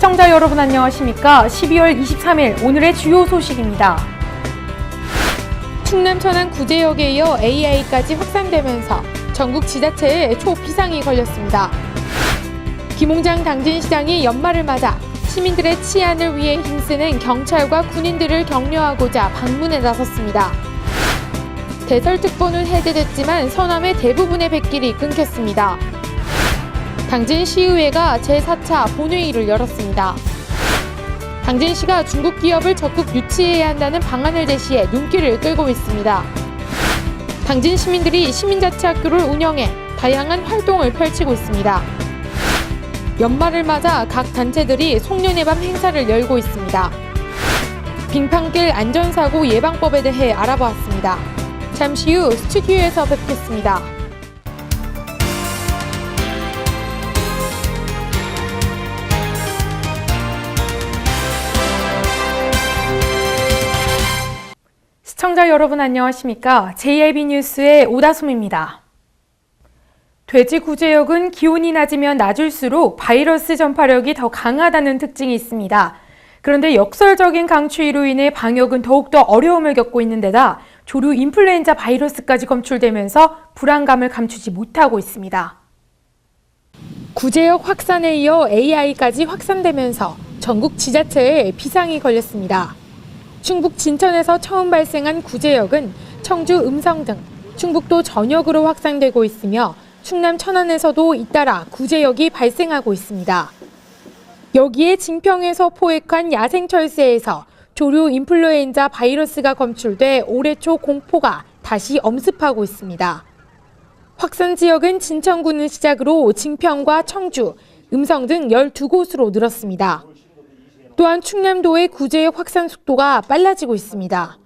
시청자 여러분 안녕하십니까? 12월 23일 오늘의 주요 소식입니다. 충남 천안 구제역에 이어 AI까지 확산되면서 전국 지자체에 초비상이 걸렸습니다. 김홍장 당진시장이 연말을 맞아 시민들의 치안을 위해 힘쓰는 경찰과 군인들을 격려하고자 방문에 나섰습니다. 대설특보는 해제됐지만 서남의 대부분의 백길이 끊겼습니다. 당진시의회가 제4차 본회의를 열었습니다. 당진시가 중국 기업을 적극 유치해야 한다는 방안을 제시해 눈길을 끌고 있습니다. 당진 시민들이 시민자치학교를 운영해 다양한 활동을 펼치고 있습니다. 연말을 맞아 각 단체들이 송년회 밤 행사를 열고 있습니다. 빙판길 안전사고 예방법에 대해 알아보았습니다. 잠시 후 스튜디오에서 뵙겠습니다. 시청자 여러분 안녕하십니까? JIB 뉴스의 오다솜입니다. 돼지 구제역은 기온이 낮으면 낮을수록 바이러스 전파력이 더 강하다는 특징이 있습니다. 그런데 역설적인 강추위로 인해 방역은 더욱더 어려움을 겪고 있는 데다 조류 인플루엔자 바이러스까지 검출되면서 불안감을 감추지 못하고 있습니다. 구제역 확산에 이어 AI까지 확산되면서 전국 지자체에 비상이 걸렸습니다. 충북 진천에서 처음 발생한 구제역은 청주 음성 등 충북도 전역으로 확산되고 있으며 충남 천안에서도 잇따라 구제역이 발생하고 있습니다. 여기에 진평에서 포획한 야생철새에서 조류 인플루엔자 바이러스가 검출돼 올해 초 공포가 다시 엄습하고 있습니다. 확산 지역은 진천군을 시작으로 진평과 청주, 음성 등 12곳으로 늘었습니다. 또한 충남도의 구제역 확산 속도가 빨라지고 있습니다.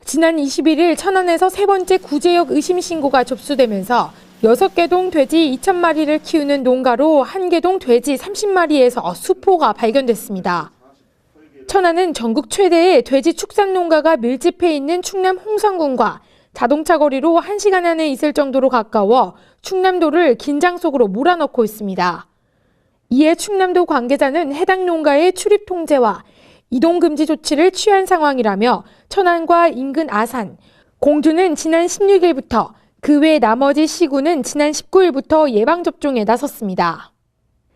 지난 21일 천안에서 세 번째 구제역 의심 신고가 접수되면서 6개동 돼지 2,000마리를 키우는 농가로 1개동 돼지 30마리에서 수포가 발견됐습니다. 천안은 전국 최대의 돼지 축산 농가가 밀집해 있는 충남 홍성군과 자동차 거리로 1시간 안에 있을 정도로 가까워 충남도를 긴장 속으로 몰아넣고 있습니다. 이에 충남도 관계자는 해당 농가의 출입 통제와 이동 금지 조치를 취한 상황이라며 천안과 인근 아산, 공주는 지난 16일부터 그 외 나머지 시군은 지난 19일부터 예방접종에 나섰습니다.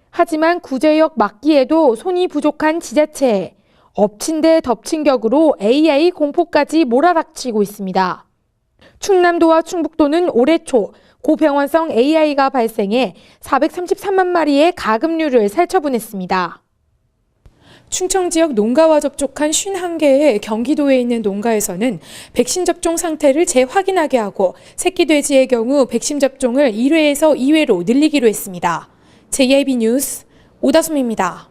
하지만 구제역 막기에도 손이 부족한 지자체에 엎친 데 덮친 격으로 AI 공포까지 몰아닥치고 있습니다. 충남도와 충북도는 올해 초 고병원성 AI가 발생해 433만 마리의 가금류를 살처분했습니다. 충청 지역 농가와 접촉한 51개의 경기도에 있는 농가에서는 백신 접종 상태를 재확인하게 하고 새끼 돼지의 경우 백신 접종을 1회에서 2회로 늘리기로 했습니다. JIB 뉴스 오다솜입니다.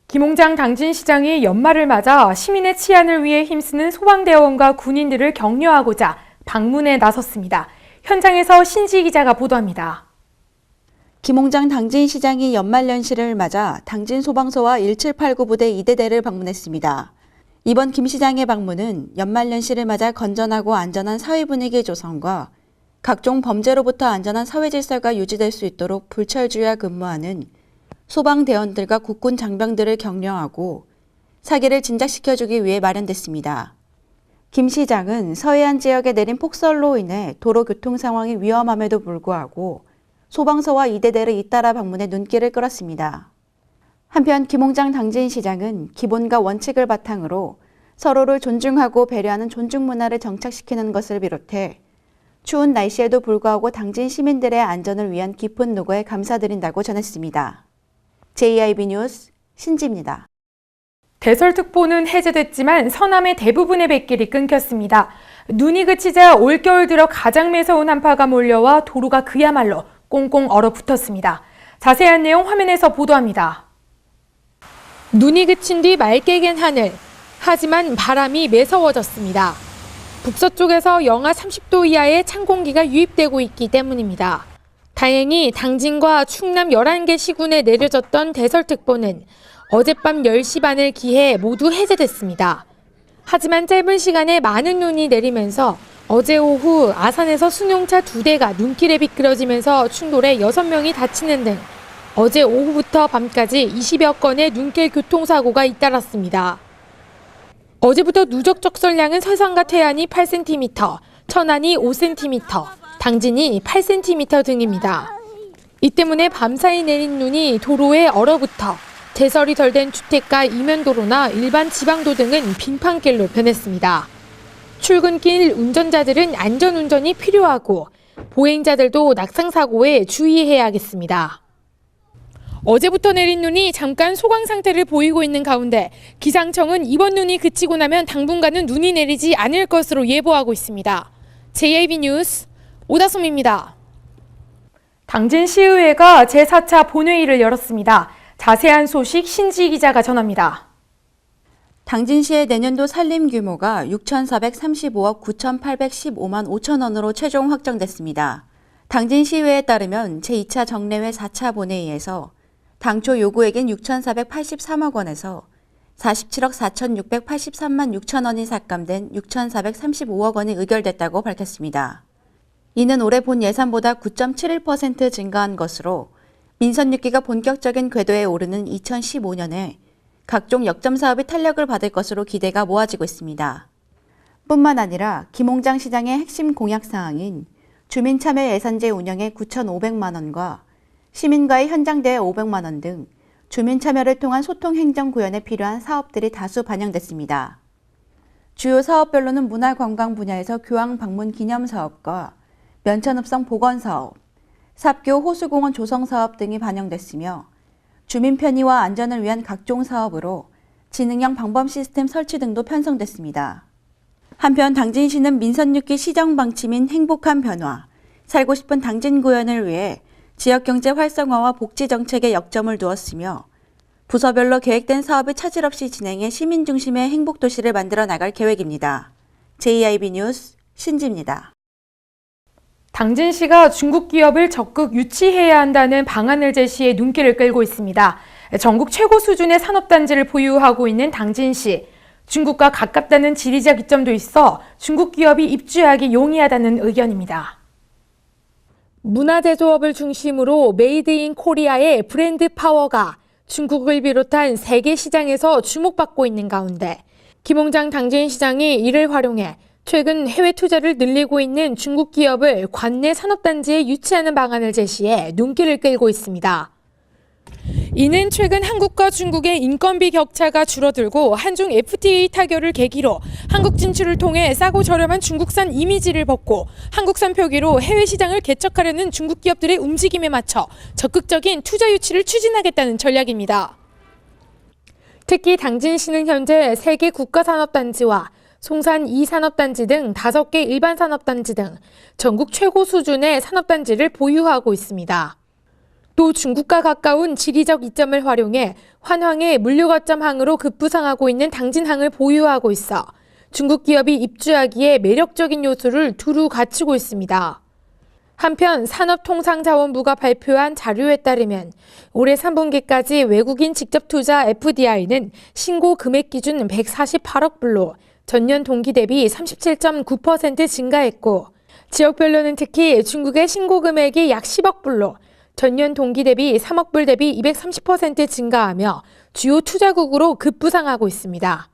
김홍장 당진시장이 연말을 맞아 시민의 치안을 위해 힘쓰는 소방대원과 군인들을 격려하고자 방문에 나섰습니다. 현장에서 신지 기자가 보도합니다. 김홍장 당진시장이 연말연시를 맞아 당진소방서와 1789 부대 2대대를 방문했습니다. 이번 김 시장의 방문은 연말연시를 맞아 건전하고 안전한 사회 분위기 조성과 각종 범죄로부터 안전한 사회 질서가 유지될 수 있도록 불철주야 근무하는 소방대원들과 국군 장병들을 격려하고 사기를 진작시켜주기 위해 마련됐습니다. 김 시장은 서해안 지역에 내린 폭설로 인해 도로 교통 상황이 위험함에도 불구하고 소방서와 2대대를 잇따라 방문해 눈길을 끌었습니다. 한편 김홍장 당진시장은 기본과 원칙을 바탕으로 서로를 존중하고 배려하는 존중 문화를 정착시키는 것을 비롯해 추운 날씨에도 불구하고 당진 시민들의 안전을 위한 깊은 노고에 감사드린다고 전했습니다. JIB 뉴스 신지입니다. 대설특보는 해제됐지만 서남의 대부분의 백길이 끊겼습니다. 눈이 그치자 올겨울 들어 가장 매서운 한파가 몰려와 도로가 그야말로 꽁꽁 얼어붙었습니다. 자세한 내용 화면에서 보도합니다. 눈이 그친 뒤 맑게 갠 하늘. 하지만 바람이 매서워졌습니다. 북서쪽에서 영하 30도 이하의 찬 공기가 유입되고 있기 때문입니다. 다행히 당진과 충남 11개 시군에 내려졌던 대설특보는 어젯밤 10시 반을 기해 모두 해제됐습니다. 하지만 짧은 시간에 많은 눈이 내리면서 어제 오후 아산에서 승용차 2대가 눈길에 비끄러지면서 충돌해 6명이 다치는 등 어제 오후부터 밤까지 20여 건의 눈길 교통사고가 잇따랐습니다. 어제부터 누적 적설량은 서산과 태안이 8cm, 천안이 5cm, 당진이 8cm 등입니다. 이 때문에 밤사이 내린 눈이 도로에 얼어붙어 제설이 덜 된 주택가 이면도로나 일반 지방도 등은 빙판길로 변했습니다. 출근길 운전자들은 안전운전이 필요하고 보행자들도 낙상사고에 주의해야겠습니다. 어제부터 내린 눈이 잠깐 소강 상태를 보이고 있는 가운데 기상청은 이번 눈이 그치고 나면 당분간은 눈이 내리지 않을 것으로 예보하고 있습니다. JIB 뉴스 오다솜입니다. 당진시의회가 제4차 본회의를 열었습니다. 자세한 소식 신지 기자가 전합니다. 당진시의 내년도 살림 규모가 6,435억 9,815만 5천 원으로 최종 확정됐습니다. 당진시의회에 따르면 제2차 정례회 4차 본회의에서 당초 요구액인 6,483억 원에서 47억 4,683만 6천 원이 삭감된 6,435억 원이 의결됐다고 밝혔습니다. 이는 올해 본 예산보다 9.71% 증가한 것으로 민선 6기가 본격적인 궤도에 오르는 2015년에 각종 역점 사업이 탄력을 받을 것으로 기대가 모아지고 있습니다. 뿐만 아니라 김홍장 시장의 핵심 공약 사항인 주민참여 예산제 운영에 9,500만 원과 시민과의 현장대회 500만 원 등 주민 참여를 통한 소통 행정 구현에 필요한 사업들이 다수 반영됐습니다. 주요 사업별로는 문화관광 분야에서 교황 방문 기념 사업과 면천읍성 복원 사업, 삽교 호수공원 조성 사업 등이 반영됐으며 주민 편의와 안전을 위한 각종 사업으로 지능형 방범 시스템 설치 등도 편성됐습니다. 한편 당진시는 민선 6기 시정 방침인 행복한 변화, 살고 싶은 당진 구현을 위해 지역경제 활성화와 복지 정책에 역점을 두었으며 부서별로 계획된 사업을 차질 없이 진행해 시민 중심의 행복도시를 만들어 나갈 계획입니다. JIB 뉴스 신지입니다. 당진시가 중국 기업을 적극 유치해야 한다는 방안을 제시해 눈길을 끌고 있습니다. 전국 최고 수준의 산업단지를 보유하고 있는 당진시. 중국과 가깝다는 지리적 이점도 있어 중국 기업이 입주하기 용이하다는 의견입니다. 문화제조업을 중심으로 메이드 인 코리아의 브랜드 파워가 중국을 비롯한 세계 시장에서 주목받고 있는 가운데 김홍장 당진시장이 이를 활용해 최근 해외 투자를 늘리고 있는 중국 기업을 관내 산업단지에 유치하는 방안을 제시해 눈길을 끌고 있습니다. 이는 최근 한국과 중국의 인건비 격차가 줄어들고 한중 FTA 타결을 계기로 한국 진출을 통해 싸고 저렴한 중국산 이미지를 벗고 한국산 표기로 해외 시장을 개척하려는 중국 기업들의 움직임에 맞춰 적극적인 투자 유치를 추진하겠다는 전략입니다. 특히 당진시는 현재 3개 국가산업단지와 송산 2산업단지 등 5개 일반산업단지 등 전국 최고 수준의 산업단지를 보유하고 있습니다. 또 중국과 가까운 지리적 이점을 활용해 환황의 물류거점항으로 급부상하고 있는 당진항을 보유하고 있어 중국 기업이 입주하기에 매력적인 요소를 두루 갖추고 있습니다. 한편 산업통상자원부가 발표한 자료에 따르면 올해 3분기까지 외국인 직접 투자 FDI는 신고 금액 기준 148억 불로 전년 동기 대비 37.9% 증가했고 지역별로는 특히 중국의 신고 금액이 약 10억 불로 전년 동기 대비 3억 불 대비 230% 증가하며 주요 투자국으로 급부상하고 있습니다.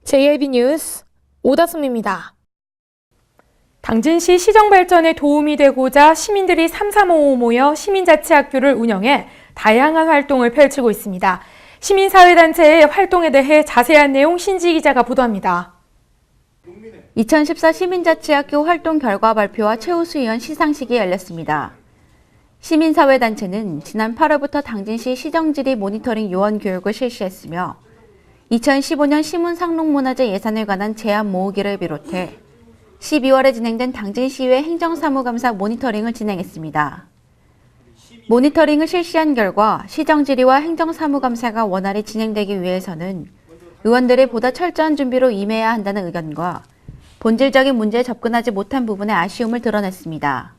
JIB 뉴스 오다솜입니다. 당진시 시정 발전에 도움이 되고자 시민들이 335 모여 시민자치학교를 운영해 다양한 활동을 펼치고 있습니다. 시민사회단체의 활동에 대해 자세한 내용 신지 기자가 보도합니다. 2014 시민자치학교 활동 결과 발표와 최우수 위원 시상식이 열렸습니다. 시민사회단체는 지난 8월부터 당진시 시정지리 모니터링 요원 교육을 실시했으며 2015년 시문상록문화재 예산에 관한 제안 모으기를 비롯해 12월에 진행된 당진시의회 행정사무감사 모니터링을 진행했습니다. 모니터링을 실시한 결과 시정지리와 행정사무감사가 원활히 진행되기 위해서는 의원들이 보다 철저한 준비로 임해야 한다는 의견과 본질적인 문제에 접근하지 못한 부분의 아쉬움을 드러냈습니다.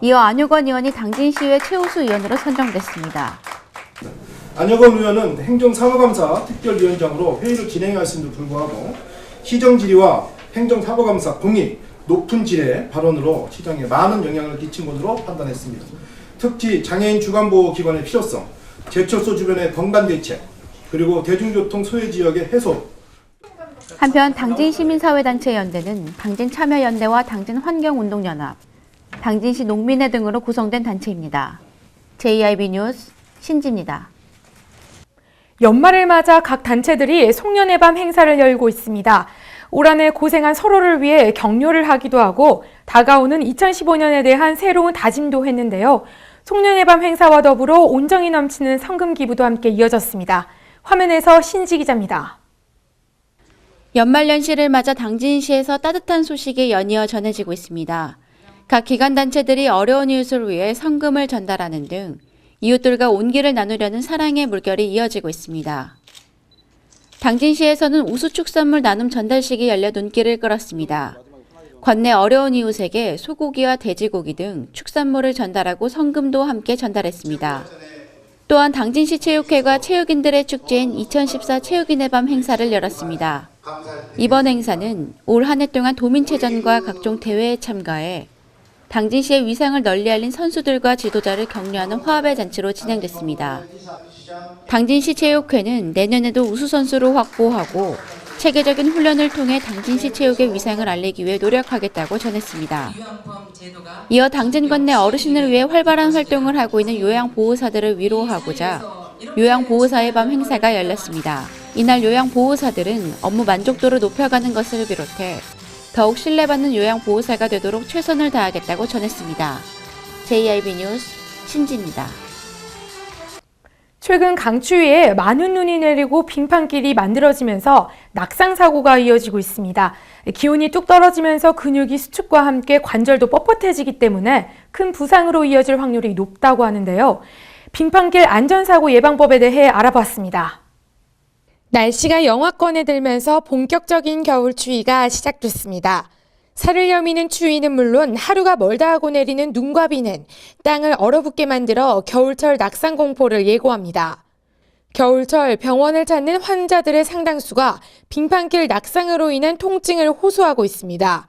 이어 안효건 의원이 당진시의회 최우수 의원으로 선정됐습니다. 안효건 의원은 행정사무감사 특별위원장으로 회의를 진행했음에도 불구하고 시정지리와 행정사무감사 공익, 높은 질의 발언으로 시정에 많은 영향을 끼친 것으로 판단했습니다. 특히 장애인 주간보호기관의 필요성, 제철소 주변의 건강 대책, 그리고 대중교통 소외 지역의 해소. 한편 당진 시민사회단체 연대는 당진 참여연대와 당진 환경운동연합, 당진시 농민회 등으로 구성된 단체입니다. JIB 뉴스 신지입니다. 연말을 맞아 각 단체들이 송년회 밤 행사를 열고 있습니다. 올 한 해 고생한 서로를 위해 격려를 하기도 하고 다가오는 2015년에 대한 새로운 다짐도 했는데요. 송년회 밤 행사와 더불어 온정이 넘치는 성금 기부도 함께 이어졌습니다. 화면에서 신지 기자입니다. 연말연시를 맞아 당진시에서 따뜻한 소식이 연이어 전해지고 있습니다. 각 기관단체들이 어려운 이웃을 위해 성금을 전달하는 등 이웃들과 온기를 나누려는 사랑의 물결이 이어지고 있습니다. 당진시에서는 우수축산물 나눔 전달식이 열려 눈길을 끌었습니다. 관내 어려운 이웃에게 소고기와 돼지고기 등 축산물을 전달하고 성금도 함께 전달했습니다. 또한 당진시 체육회가 체육인들의 축제인 2014 체육인의 밤 행사를 열었습니다. 이번 행사는 올 한 해 동안 도민체전과 각종 대회에 참가해 당진시의 위상을 널리 알린 선수들과 지도자를 격려하는 화합의 잔치로 진행됐습니다. 당진시 체육회는 내년에도 우수선수를 확보하고 체계적인 훈련을 통해 당진시 체육의 위상을 알리기 위해 노력하겠다고 전했습니다. 이어 당진 관내 어르신을 위해 활발한 활동을 하고 있는 요양보호사들을 위로하고자 요양보호사의 밤 행사가 열렸습니다. 이날 요양보호사들은 업무 만족도를 높여가는 것을 비롯해 더욱 신뢰받는 요양보호사가 되도록 최선을 다하겠다고 전했습니다. JIB 뉴스 신지입니다. 최근 강추위에 많은 눈이 내리고 빙판길이 만들어지면서 낙상 사고가 이어지고 있습니다. 기온이 뚝 떨어지면서 근육이 수축과 함께 관절도 뻣뻣해지기 때문에 큰 부상으로 이어질 확률이 높다고 하는데요. 빙판길 안전사고 예방법에 대해 알아봤습니다. 날씨가 영하권에 들면서 본격적인 겨울 추위가 시작됐습니다. 살을 여미는 추위는 물론 하루가 멀다 하고 내리는 눈과 비는 땅을 얼어붙게 만들어 겨울철 낙상 공포를 예고합니다. 겨울철 병원을 찾는 환자들의 상당수가 빙판길 낙상으로 인한 통증을 호소하고 있습니다.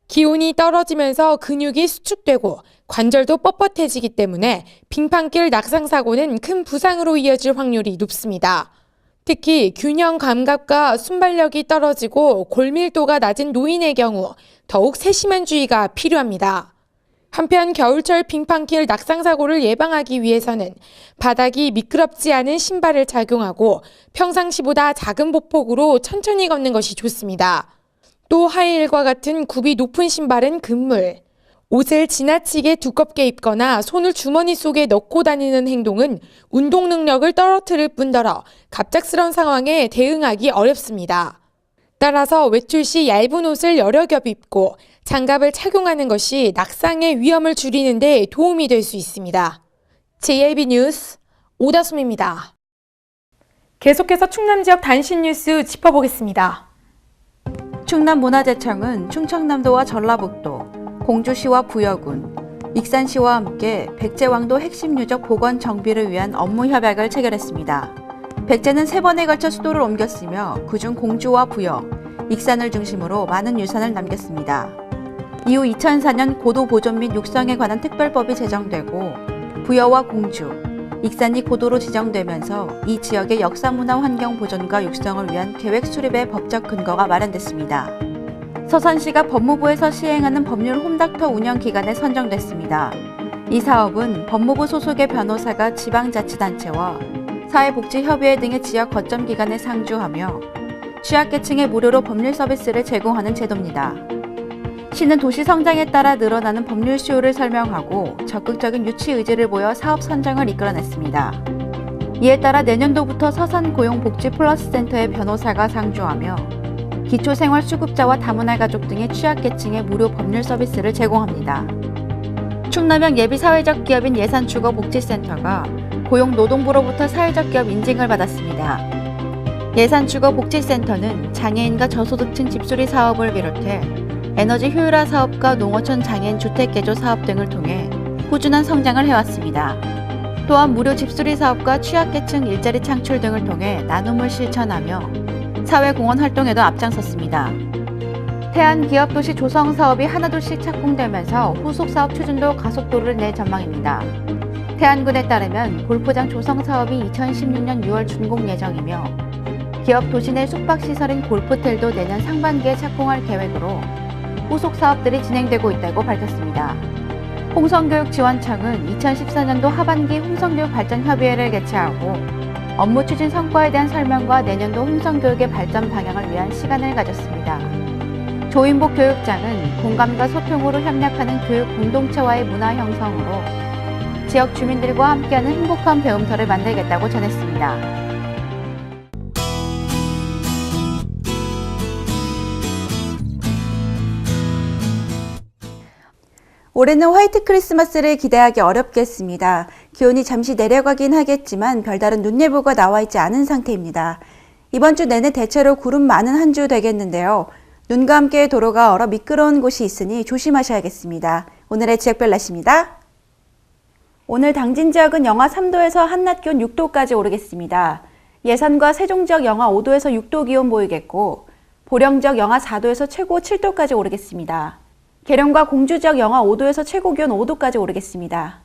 기온이 떨어지면서 근육이 수축되고 관절도 뻣뻣해지기 때문에 빙판길 낙상 사고는 큰 부상으로 이어질 확률이 높습니다. 특히 균형 감각과 순발력이 떨어지고 골밀도가 낮은 노인의 경우 더욱 세심한 주의가 필요합니다. 한편 겨울철 빙판길 낙상 사고를 예방하기 위해서는 바닥이 미끄럽지 않은 신발을 착용하고 평상시보다 작은 보폭으로 천천히 걷는 것이 좋습니다. 또 하이힐과 같은 굽이 높은 신발은 금물, 옷을 지나치게 두껍게 입거나 손을 주머니 속에 넣고 다니는 행동은 운동 능력을 떨어뜨릴 뿐더러 갑작스러운 상황에 대응하기 어렵습니다. 따라서 외출 시 얇은 옷을 여러 겹 입고 장갑을 착용하는 것이 낙상의 위험을 줄이는 데 도움이 될 수 있습니다. JIB 뉴스 오다솜입니다. 계속해서 충남 지역 단신 뉴스 짚어보겠습니다. 충남문화재청은 충청남도와 전라북도, 공주시와 부여군, 익산시와 함께 백제왕도 핵심 유적 복원 정비를 위한 업무 협약을 체결했습니다. 백제는 3번에 걸쳐 수도를 옮겼으며 그중 공주와 부여, 익산을 중심으로 많은 유산을 남겼습니다. 이후 2004년 고도 보존 및 육성에 관한 특별법이 제정되고 부여와 공주, 익산이 고도로 지정되면서 이 지역의 역사문화 환경 보존과 육성을 위한 계획 수립의 법적 근거가 마련됐습니다. 서산시가 법무부에서 시행하는 법률 홈닥터 운영 기간에 선정됐습니다. 이 사업은 법무부 소속의 변호사가 지방자치단체와 사회복지협의회 등의 지역 거점 기관에 상주하며 취약계층에 무료로 법률 서비스를 제공하는 제도입니다. 시는 도시 성장에 따라 늘어나는 법률 수요를 설명하고 적극적인 유치 의지를 보여 사업 선정을 이끌어냈습니다. 이에 따라 내년도부터 서산 고용복지 플러스 센터의 변호사가 상주하며 기초생활수급자와 다문화 가족 등의 취약계층에 무료 법률 서비스를 제공합니다. 충남형 예비사회적 기업인 예산주거복지센터가 고용노동부로부터 사회적 기업 인증을 받았습니다. 예산주거복지센터는 장애인과 저소득층 집수리 사업을 비롯해 에너지 효율화 사업과 농어촌 장애인 주택개조 사업 등을 통해 꾸준한 성장을 해왔습니다. 또한 무료 집수리 사업과 취약계층 일자리 창출 등을 통해 나눔을 실천하며 사회공헌 활동에도 앞장섰습니다. 태안기업도시 조성 사업이 하나둘씩 착공되면서 후속 사업 추진도 가속도를 낼 전망입니다. 태안군에 따르면 골프장 조성 사업이 2016년 6월 준공 예정이며 기업 도시 내 숙박시설인 골프텔도 내년 상반기에 착공할 계획으로 후속 사업들이 진행되고 있다고 밝혔습니다. 홍성교육지원청은 2014년도 하반기 홍성교육 발전 협의회를 개최하고 업무 추진 성과에 대한 설명과 내년도 홍성교육의 발전 방향을 위한 시간을 가졌습니다. 조인복 교육장은 공감과 소통으로 협력하는 교육 공동체와의 문화 형성으로 지역 주민들과 함께하는 행복한 배움터를 만들겠다고 전했습니다. 올해는 화이트 크리스마스를 기대하기 어렵겠습니다. 기온이 잠시 내려가긴 하겠지만 별다른 눈예보가 나와 있지 않은 상태입니다. 이번 주 내내 대체로 구름 많은 한 주 되겠는데요. 눈과 함께 도로가 얼어 미끄러운 곳이 있으니 조심하셔야겠습니다. 오늘의 지역별 날씨입니다. 오늘 당진 지역은 영하 3도에서 한낮 기온 6도까지 오르겠습니다. 예산과 세종 지역 영하 5도에서 6도 기온 보이겠고 보령 지역 영하 4도에서 최고 7도까지 오르겠습니다. 계령과 공주 지역 영하 5도에서 최고 기온 5도까지 오르겠습니다.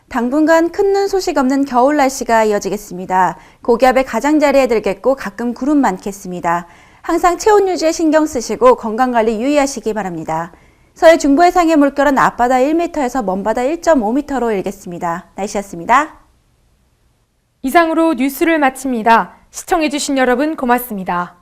당분간 큰 눈 소식 없는 겨울 날씨가 이어지겠습니다. 고기압의 가장자리에 들겠고 가끔 구름 많겠습니다. 항상 체온 유지에 신경 쓰시고 건강관리 유의하시기 바랍니다. 서해 중부 해상의 물결은 앞바다 1m에서 먼바다 1.5m로 일겠습니다. 날씨였습니다. 이상으로 뉴스를 마칩니다. 시청해주신 여러분 고맙습니다.